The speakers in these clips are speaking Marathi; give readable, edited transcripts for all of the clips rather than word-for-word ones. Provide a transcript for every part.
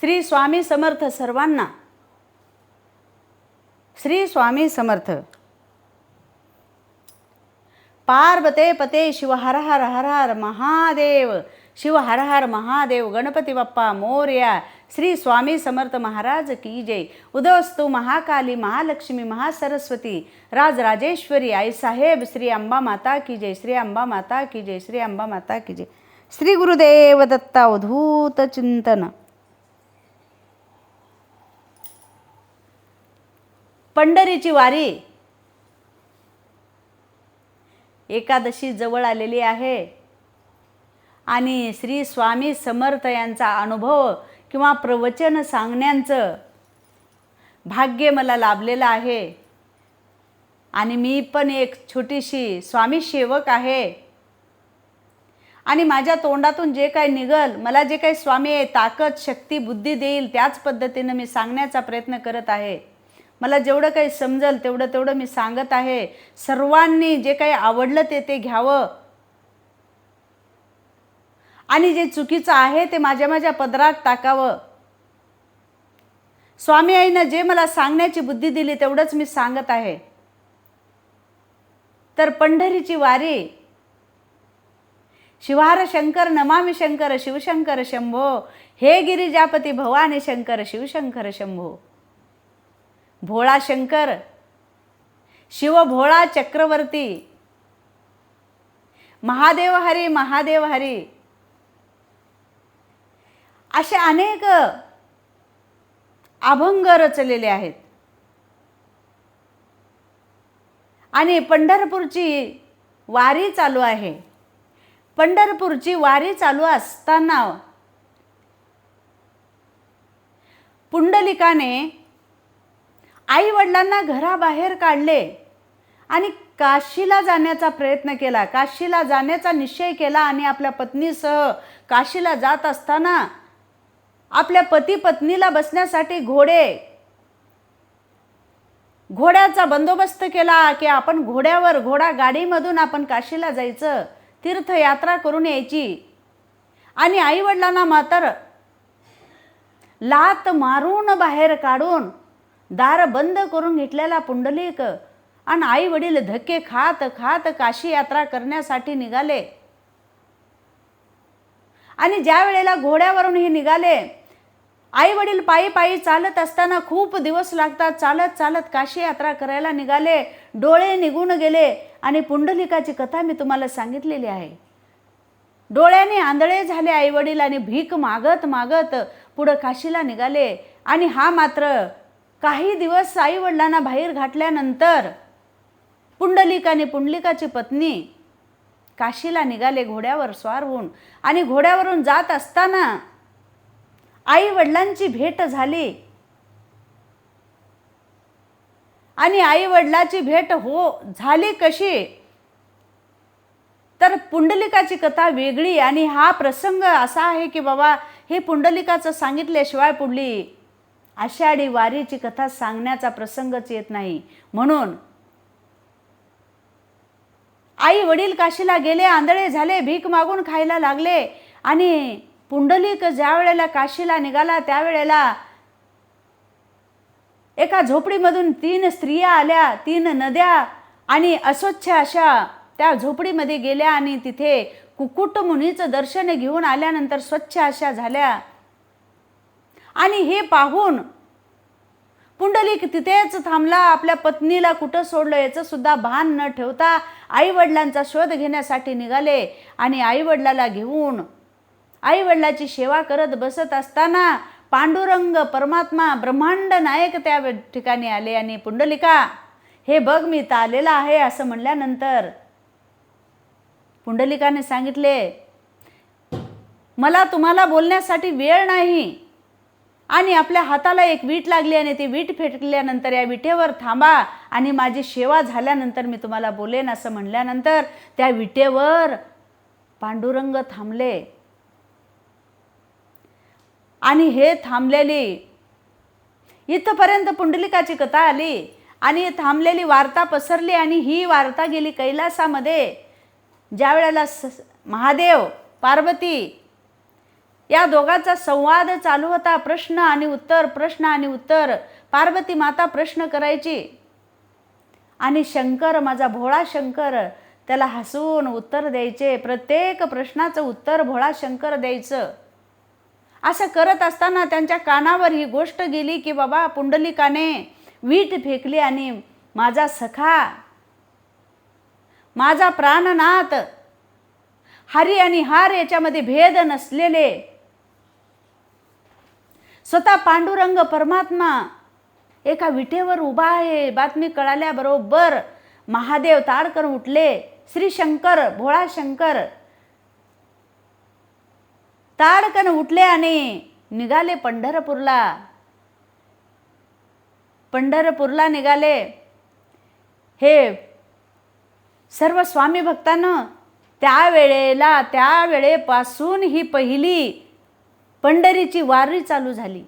श्री स्वामी समर्थ सर्वांना. श्री स्वामी समर्थ. पार्वते पते शिव हर हर हर हर महादेव. शिव हर हर महादेव. गणपती बाप्पा मोरया. श्री स्वामी समर्थ महाराज की जय. उदयस्तु महाकाली महालक्ष्मी महासरस्वती राजराजेश्वरी आई साहेब श्री अंबा माता की जय. श्री अंबा माता की जय. श्री अंबा माता की जय. श्री गुरुदेव दत्ता. अवधूत चिंतन. पंढरीची वारी एकादशी जवळ आलेली आहे आणि श्री स्वामी समर्थ यांचा अनुभव किंवा प्रवचन सांगण्याचं भाग्य मला लाभलेलं आहे. आणि मी पण एक छोटीशी स्वामी सेवक आहे आणि माझ्या तोंडातून जे काही निघल, मला जे काही स्वामी ताकद शक्ती बुद्धी देईल त्याच पद्धतीने मी सांगण्याचा प्रयत्न करत आहे. मला जेवढं काही समजल तेवढं मी सांगत आहे. सर्वांनी जे काही आवडलं ते घ्यावं आणि जे चुकीचं आहे ते माझ्या पदरात टाकावं. स्वामी आईनं जे मला सांगण्याची बुद्धी दिली तेवढंच मी सांगत आहे. तर पंढरीची वारी शिवहार शंकर नमामि शंकर शिवशंकर शंभो. हे गिरिजापती भवानी शंकर शिवशंकर शंभो. भोळा शंकर शिव भोळा चक्रवर्ती महादेव हरी महादेव हरी असे अनेक अभंग रचलेले आहेत. आणि पंढरपूरची वारी चालू आहे. पंढरपूरची वारी चालू असताना पुंडलिकाने आई वडिलांना घराबाहेर काढले आणि काशीला जाण्याचा प्रयत्न केला. काशीला जाण्याचा निश्चय केला आणि आपल्या पत्नीसह काशीला जात असताना आपल्या पती पत्नीला बसण्यासाठी घोड्याचा बंदोबस्त केला की आपण घोड्यावर घोडा गाडीमधून आपण काशीला जायचं, तीर्थयात्रा करून यायची. आणि आई वडिलांना मात्र लात मारून बाहेर काढून दार बंद करून घेतलेला पुंडलिक आणि आई वडील धक्के खात खात काशी यात्रा करण्यासाठी निघाले. आणि ज्या वेळेला घोड्यावरून हे निघाले, आई वडील पायी पायी चालत असताना खूप दिवस लागतात. चालत चालत काशी यात्रा करायला निघाले. डोळे निघून गेले आणि पुंडलिकाची कथा मी तुम्हाला सांगितलेली आहे. डोळ्याने आंधळे झाले आई वडील आणि भीक मागत मागत पुढे काशीला निघाले. आणि हा मात्र काही दिवस आई वडिलांना बाहेर घातल्यानंतर पुंडलिक आणि पुंडलिकाची पत्नी काशीला निघाले घोड्यावर स्वार होऊन. आणि घोड्यावरून जात असताना आई वडिलांची भेट झाली. आणि आई वडिलांची भेट झाली कशी, तर पुंडलिकाची कथा वेगळी. आणि हा प्रसंग असा आहे की बाबा हे पुंडलिकाचं सांगितल्याशिवाय पुढली आषाढी वारीची कथा सांगण्याचा प्रसंगच येत नाही. म्हणून आई वडील काशीला गेले, आंधळे झाले, भीक मागून खायला लागले. आणि पुंडलिक ज्या वेळेला काशीला निघाला त्यावेळेला एका झोपडीमधून 3 स्त्रिया आल्या, 3 नद्या आणि अस्वच्छ अशा त्या झोपडीमध्ये गेल्या आणि तिथे कुकुट मुनीचं दर्शन घेऊन आल्यानंतर स्वच्छ अशा झाल्या. आणि हे पाहून पुंडलिक तिथेच थांबला. आपल्या पत्नीला कुठं सोडलं याचं सुद्धा भान न ठेवता आई वडिलांचा शोध घेण्यासाठी निघाले. आणि आई वडिलाला घेऊन आई वडिलाची सेवा करत बसत असताना पांडुरंग परमात्मा ब्रह्मांड नायक त्या ठिकाणी आले. आणि पुंडलिका हे बघ मी इथं आलेला आहे असं म्हणल्यानंतर पुंडलिकाने सांगितले, मला तुम्हाला बोलण्यासाठी वेळ नाही. आणि आपल्या हाताला एक वीट लागली आणि ती वीट फेकल्यानंतर या विटेवर थांबा आणि माझी सेवा झाल्यानंतर मी तुम्हाला बोलेन असं म्हणल्यानंतर त्या विटेवर पांडुरंग थांबले. आणि हे थांबलेली इथपर्यंत पुंडलिकाची कथा आली. आणि थांबलेली वार्ता पसरली आणि ही वार्ता गेली कैलासामध्ये. ज्या वेळेला महादेव पार्वती या दोघांचा संवाद चालू होता. प्रश्न आणि उत्तर, प्रश्न आणि उत्तर. पार्वती माता प्रश्न करायची आणि शंकर, माझा भोळा शंकर, त्याला हसून उत्तर द्यायचे. प्रत्येक प्रश्नाचं उत्तर भोळा शंकर द्यायचं. असं करत असताना त्यांच्या कानावर ही गोष्ट गेली की बाबा पुंडलिकाने वीट फेकली आणि माझा सखा, माझा प्राणनाथ, हरी आणि हार याच्यामध्ये भेद नसलेले स्वतः पांडुरंग परमात्मा एका विटेवर उभा आहे. बातमी कळाल्याबरोबर महादेव ताडकन उठले. श्री शंकर, भोळा शंकर ताडकन उठले आणि निघाले पंढरपूरला. पंढरपूरला निघाले. हे सर्व स्वामी भक्तांना त्यावेळेपासून ही पहिली पंढरीची वारी चालू झाली.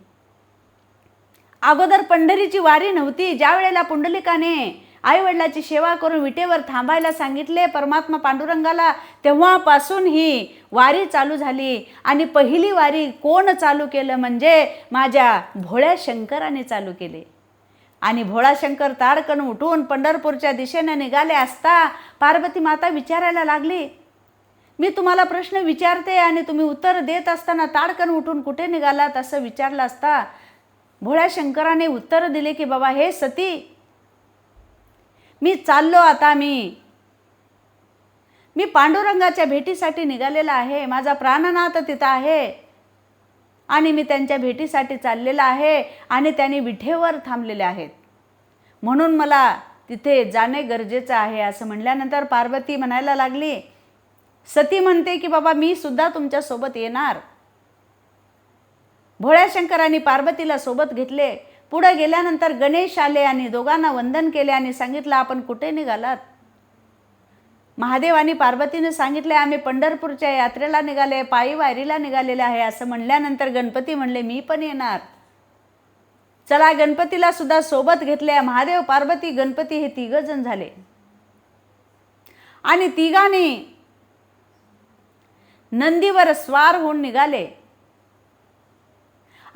अगोदर पंढरीची वारी नव्हती. ज्या वेळेला पुंडलिकाने आईवडिलाची सेवा करून विटेवर थांबायला सांगितले परमात्मा पांडुरंगाला, तेव्हापासून ही वारी चालू झाली. आणि पहिली वारी कोण चालू केलं म्हणजे माझ्या भोळ्या शंकराने चालू केले. आणि भोळा शंकर ताडकन उठून पंढरपूरच्या दिशेने निघाले असता पार्वती माता विचारायला लागली, मी तुम्हाला प्रश्न विचारते आणि तुम्ही उत्तर देत असताना ताडकन उठून कुठे निघालात असं विचारलं असता भोळ्या शंकराने उत्तर दिले की बाबा हे सती, मी चाललो आता, मी पांडुरंगाच्या भेटीसाठी निघालेला आहे. माझा प्राणनाथ तिथं आहे आणि मी त्यांच्या भेटीसाठी चाललेला आहे आणि त्यांनी विठेवर थांबलेले आहेत, म्हणून मला तिथे जाणे गरजेचं आहे. असं म्हणल्यानंतर पार्वती म्हणायला लागली, सती म्हणते की बाबा मी सुद्धा तुमच्या सोबत येणार. भोळ्या शंकरांनी पार्वतीला सोबत घेतले. पुढे गेल्यानंतर गणेश आले आणि दोघांना वंदन केले आणि सांगितलं आपण कुठे निघालात. महादेवानी पार्वतीने सांगितले आम्ही पंढरपूरच्या यात्रेला निघाले, पायी वारीला निघालेले आहे. असं म्हणल्यानंतर गणपती म्हणले मी पण येणार. चला, गणपतीला सुद्धा सोबत घेतले. महादेव, पार्वती, गणपती हे तिघ जण झाले आणि तिघांनी नंदीवर स्वार होऊन निघाले.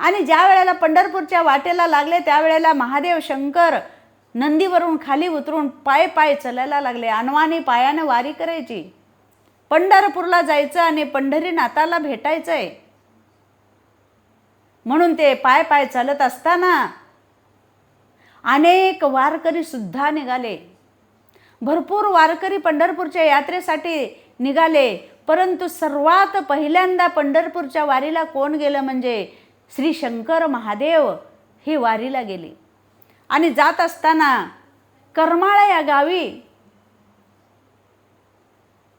आणि ज्या वेळेला पंढरपूरच्या वाटेला लागले त्यावेळेला महादेव शंकर नंदीवरून खाली उतरून पाय पाय चालायला लागले. अनवाणी पायाने वारी करायची. पंढरपूरला जायचं आणि पंढरीनाथाला भेटायचंय म्हणून ते पाय पाय चालत असताना अनेक वारकरी सुद्धा निघाले. भरपूर वारकरी पंढरपूरच्या यात्रेसाठी निघाले. परंतु सर्वात पहिल्यांदा पंढरपूरच्या वारीला कोण गेलं म्हणजे श्री शंकर महादेव ही वारीला गेली. आणि जात असताना करमाळा या गावी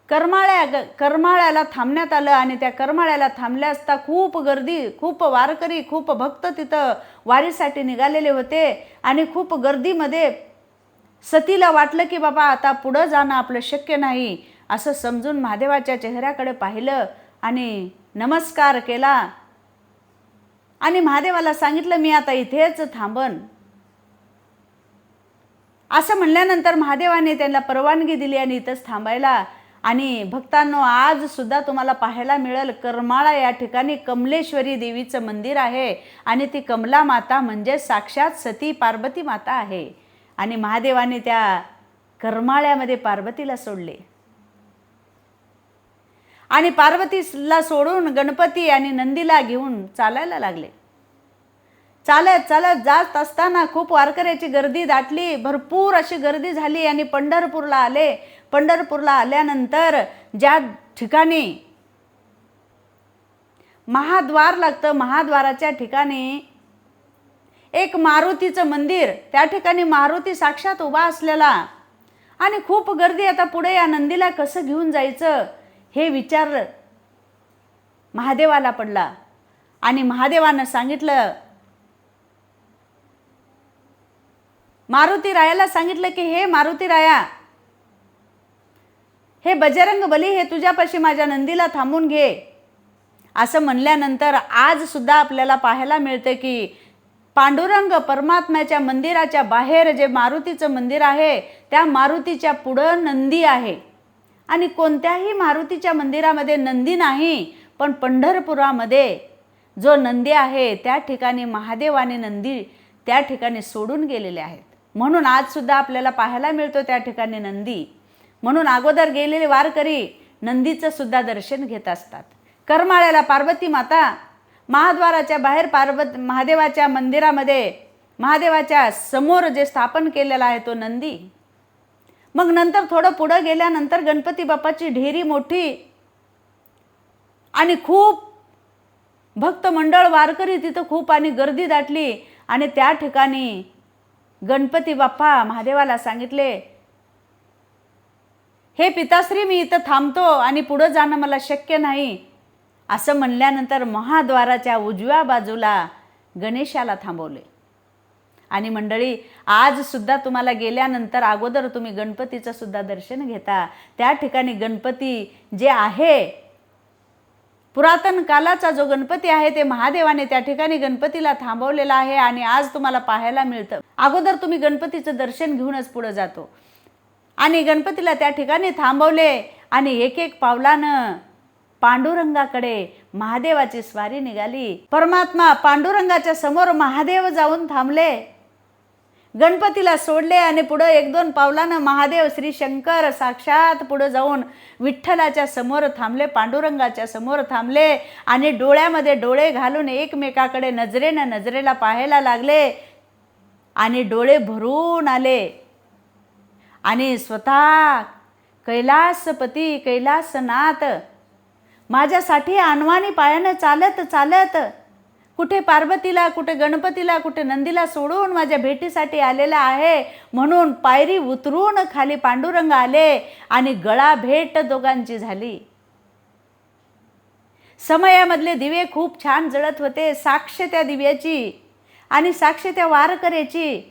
करमाळ्याला थांबण्यात आलं. आणि त्या करमाळ्याला थांबल्या असता खूप गर्दी, खूप वारकरी, खूप भक्त तिथं वारीसाठी निघालेले होते. आणि खूप गर्दीमध्ये सतीला वाटलं की बाबा आता पुढं जाणं आपलं शक्य नाही. असं समजून महादेवाच्या चेहऱ्याकडे पाहिलं आणि नमस्कार केला आणि महादेवाला सांगितलं मी आता इथेच थांबन. असं म्हणल्यानंतर महादेवाने त्यांना परवानगी दिली आणि इथंच थांबायला. आणि भक्तांनो, आज सुद्धा तुम्हाला पाहायला मिळेल करमाळा या ठिकाणी कमलेश्वरी देवीचं मंदिर आहे. आणि ती कमला माता म्हणजे साक्षात सती पार्वती माता आहे. आणि महादेवाने त्या करमाळ्यामध्ये पार्वतीला सोडले. आणि पार्वतीला सोडून गणपती आणि नंदीला घेऊन चालायला लागले. चालत चालत जात असताना खूप वारकऱ्याची गर्दी दाटली. भरपूर अशी गर्दी झाली आणि पंढरपूरला आले. पंढरपूरला आल्यानंतर ज्या ठिकाणी महाद्वार लागतं, महाद्वाराच्या ठिकाणी एक मारुतीचं मंदिर, त्या ठिकाणी मारुती साक्षात उभा असलेला. आणि खूप गर्दी. आता पुढे या नंदीला कसं घेऊन जायचं हे विचार महादेवाला पडला. आणि महादेवानं सांगितलं, मारुती रायाला सांगितलं की हे मारुती राया, हे बजरंग बली, हे तुझ्यापाशी माझ्या नंदीला थांबून घे. असं म्हणल्यानंतर आज सुद्धा आपल्याला पाहायला मिळते की पांडुरंग परमात्म्याच्या मंदिराच्या बाहेर जे मारुतीचं मंदिर आहे त्या मारुतीच्या पुढं नंदी आहे. आणि कोणत्याही मारुतीच्या मंदिरामध्ये नंदी नाही, पण पंढरपुरामध्ये जो नंदी आहे त्या ठिकाणी महादेव आणि नंदी त्या ठिकाणी सोडून गेलेले आहेत. म्हणून आज सुद्धा आपल्याला पाहायला मिळतो त्या ठिकाणी नंदी. म्हणून अगोदर गेलेले वारकरी नंदीचं सुद्धा दर्शन घेत असतात. करमाळ्याला पार्वती माता, महाद्वाराच्या बाहेर महादेवाच्या मंदिरामध्ये महादेवाच्या समोर जे स्थापन केलेला आहे तो नंदी. मग नंतर थोडं पुढं गेल्यानंतर गणपती बाप्पाची ढेरी मोठी आणि खूप भक्त मंडळ वारकरी तिथं खूप आणि गर्दी दाटली आणि त्या ठिकाणी गणपती बाप्पा महादेवाला सांगितले, हे पिताश्री मी इथं थांबतो आणि पुढं जाणं मला शक्य नाही. असं म्हणल्यानंतर महाद्वाराच्या उजव्या बाजूला गणेशाला थांबवले. आणि मंडळी आज सुद्धा तुम्हाला गेल्यानंतर अगोदर तुम्ही गणपतीचं सुद्धा दर्शन घेता. त्या ठिकाणी गणपती जे आहे पुरातन कालाचा जो गणपती आहे ते महादेवाने त्या ठिकाणी गणपतीला थांबवलेला आहे आणि आज तुम्हाला पाहायला मिळतं. अगोदर तुम्ही गणपतीचं दर्शन घेऊनच पुढे जातो आणि गणपतीला त्या ठिकाणी थांबवले आणि एक एक पावलानं पांडुरंगाकडे महादेवाची स्वारी निघाली. परमात्मा पांडुरंगाच्या समोर महादेव जाऊन थांबले, गणपतीला सोडले आणि पुढे एक दोन पावलानं महादेव श्री शंकर साक्षात पुढे जाऊन विठ्ठलाच्या समोर थांबले, पांडुरंगाच्या समोर थांबले आणि डोळ्यामध्ये डोळे घालून एकमेकाकडे नजरेनं नजरेला पाहायला लागले आणि डोळे भरून आले आणि स्वतः कैलासपती कैलासनाथ माझ्यासाठी अनवाणी पायानं चालत चालत कुठे पार्वतीला, कुठे गणपतीला, कुठे नंदीला सोडून माझ्या भेटीसाठी आलेला आहे. म्हणून पायरी उतरून खाली पांडुरंग आले आणि गळा भेट दोघांची झाली. समयामधले दिवे खूप छान जळत होते, साक्ष त्या दिव्याची आणि साक्ष त्या वारकऱ्याची.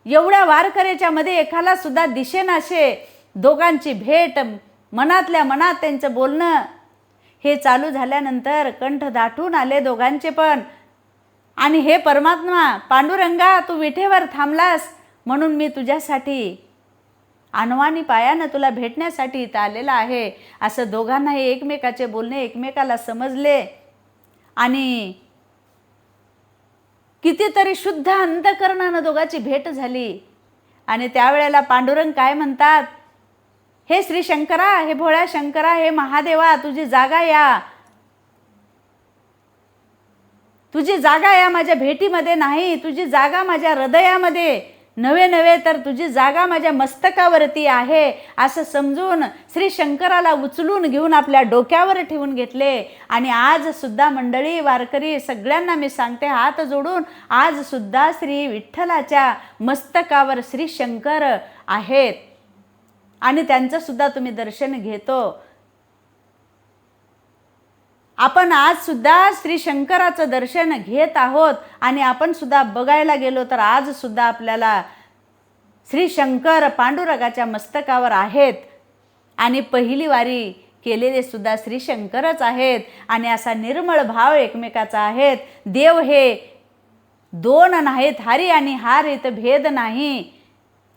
एवढ्या वारकऱ्याच्या मध्ये एकाला सुद्धा दिसेनासे दोघांची भेट, मनातल्या मनात त्यांचं बोलणं हे चालू झाल्यानंतर कंठ दाटून आले दोघांचे पण. आणि हे परमात्मा पांडुरंगा तू विठेवर थांबलास म्हणून मी तुझ्यासाठी अनवाणी पायानं तुला भेटण्यासाठी इथं आलेला आहे. असं दोघांना हे एकमेकाचे बोलणे एकमेकाला समजले आणि कितीतरी शुद्ध अंतकरणानं दोघांची भेट झाली. आणि त्यावेळेला पांडुरंग काय म्हणतात, हे श्री शंकरा, हे भोळ्या शंकरा, हे महादेवा तुझी जागा या, तुझी जागा या माझ्या भेटीमध्ये नाही, तुझी जागा माझ्या हृदयामध्ये नव्हे नव्हे तर तुझी जागा माझ्या मस्तकावरती आहे. असं समजून श्री शंकराला उचलून घेऊन आपल्या डोक्यावर ठेवून घेतले. आणि आज सुद्धा मंडळी वारकरी सगळ्यांना मी सांगते हात जोडून, आज सुद्धा श्री विठ्ठलाच्या मस्तकावर श्री शंकर आहेत आणि त्यांचं सुद्धा तुम्ही दर्शन घेतो. आपण आज सुद्धा श्री शंकराचं दर्शन घेत आहोत आणि आपण सुद्धा बघायला गेलो तर आज सुद्धा आपल्याला श्री शंकर पांडुरंगाच्या मस्तकावर आहेत आणि पहिली वारी केलेले सुद्धा श्री शंकरच आहेत. आणि असा निर्मळ भाव एकमेकाचा आहेत. देव हे दोन नाहीत, हरी आणि हार इथं भेद नाही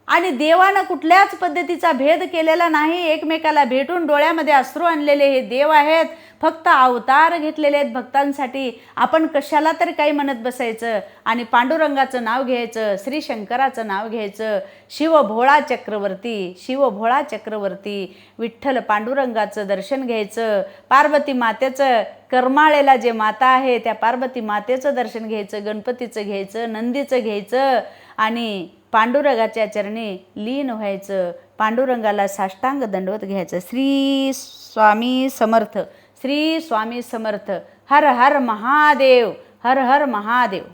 आणि देवानं कुठल्याच पद्धतीचा भेद केलेला नाही. एकमेकाला भेटून डोळ्यामध्ये अश्रू आणलेले हे देव आहेत. फक्त अवतार घेतलेले आहेत भक्तांसाठी. आपण कशाला तरी काही म्हणत बसायचं आणि पांडुरंगाचं नाव घ्यायचं, श्री शंकराचं नाव घ्यायचं. शिवभोळा चक्रवर्ती, शिवभोळा चक्रवर्ती विठ्ठल पांडुरंगाचं दर्शन घ्यायचं. पार्वती मातेचं, करमाळेला जे माता आहे त्या पार्वती मातेचं दर्शन घ्यायचं, गणपतीचं घ्यायचं, नंदीचं घ्यायचं आणि पांडुरंगाच्या चरणी लीन व्हायचं. पांडुरंगाला साष्टांग दंडवत घ्यायचं. श्री स्वामी समर्थ, श्री स्वामी समर्थ. हर हर महादेव, हर हर महादेव.